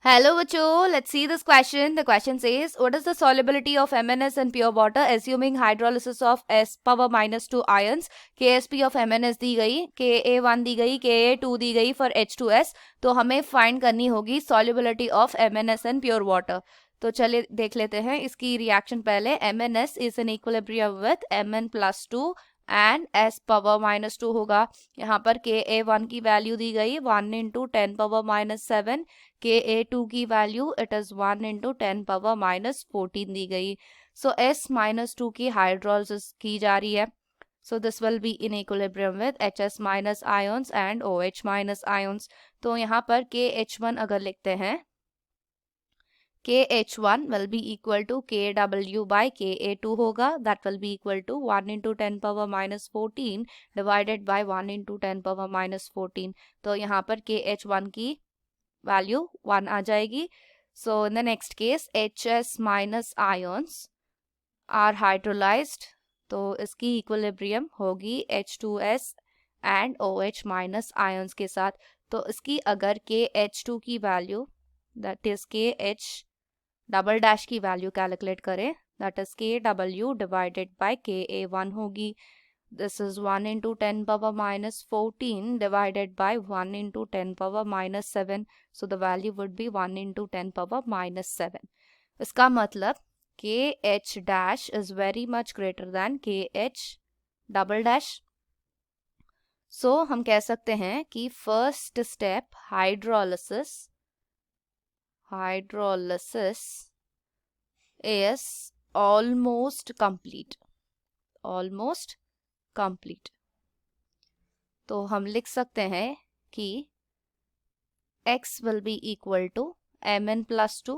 Hello, Vacho. Let's see this question. The question says, what is the solubility of MnS in pure water assuming hydrolysis of S power minus 2 ions? KSP of MnS दी गई, Ka1 दी गई, Ka2 दी गई for H2S. तो हमें find करनी होगी solubility of MnS in pure water. तो चलिए देख लेते हैं इसकी रिएक्शन पहले. MnS is in equilibrium with Mn plus 2 and S power minus 2 होगा. यहाँ पर Ka1 की वैल्यू दी गई 1 इंटू 10 पावर माइनस 7. Ka2 की value it is 1 into 10 power minus 14 दी गई. सो S माइनस 2 की हाइड्रोलिसिस की जा रही है. So this will be in equilibrium with HS minus ions and OH minus ions. तो यहाँ पर KH1 अगर लिखते हैं, KH1 will be equal to KW by Ka2 होगा. That will be equal to 1 into 10 power minus 14 divided by 1 into 10 power minus 14. तो यहाँ पर KH1 की value 1 आ जाएगी. So in the next case, HS minus ions are hydrolyzed. तो इसकी equilibrium होगी H2S and OH minus ions के साथ. तो इसकी अगर KH2 की value, that is KH double dash की वैल्यू कैलकुलेट करें, that is KW divided by Ka1 होगी. This is 1 into 10 power minus 14 divided by 1 into 10 power minus 7. So the value would be 1 into 10 power minus 7. इसका मतलब KH dash is very much greater than KH double dash. So हम कह सकते हैं कि first step hydrolysis is almost complete. तो हम लिख सकते हैं कि X will be equal to Mn plus 2.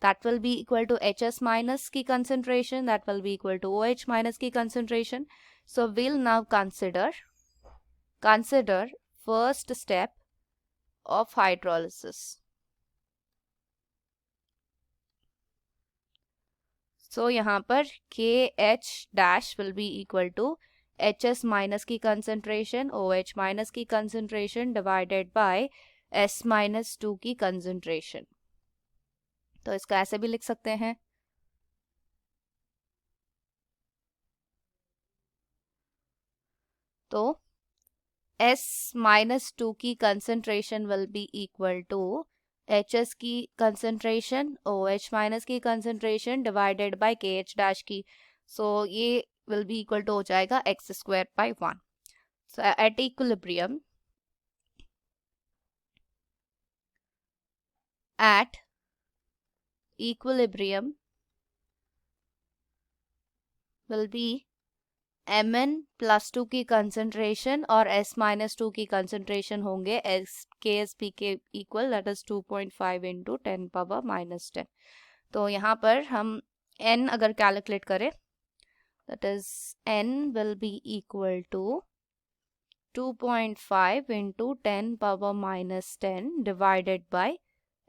That will be equal to HS minus की concentration. That will be equal to OH minus की concentration. So we'll now consider first step of hydrolysis. So यहाँ पर KH dash will be equal to HS minus की concentration, OH minus की concentration divided by S minus 2 की concentration. तो इसको ऐसे भी लिख सकते हैं. तो S minus 2 की concentration will be equal to HS की concentration, OH minus की concentration divided by KH dash की. So ये will be equal to हो जाएगा x square by 1. So at equilibrium will be Mn plus 2 की concentration और S minus 2 की concentration होंगे KSP के equal, that is 2.5 into 10 power minus 10. तो यहाँ पर हम N अगर calculate करें, that is N will be equal to 2.5 into 10 power minus 10 divided by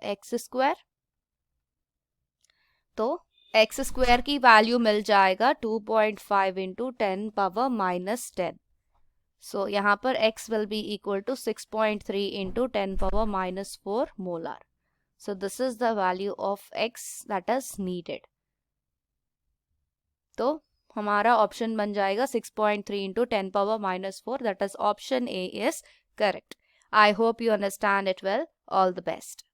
x square. तो एक्स स्क्वायर की वैल्यू मिल जाएगा 2.5 इंटू 10 पावर माइनस 10. सो यहाँ पर x will be equal to 6.3 into 10 power minus 4 molar. So this is the value of x that is needed. तो हमारा option बन जाएगा 6.3 into 10 power minus 4, that is option A is correct. I hope you understand it well. All the best.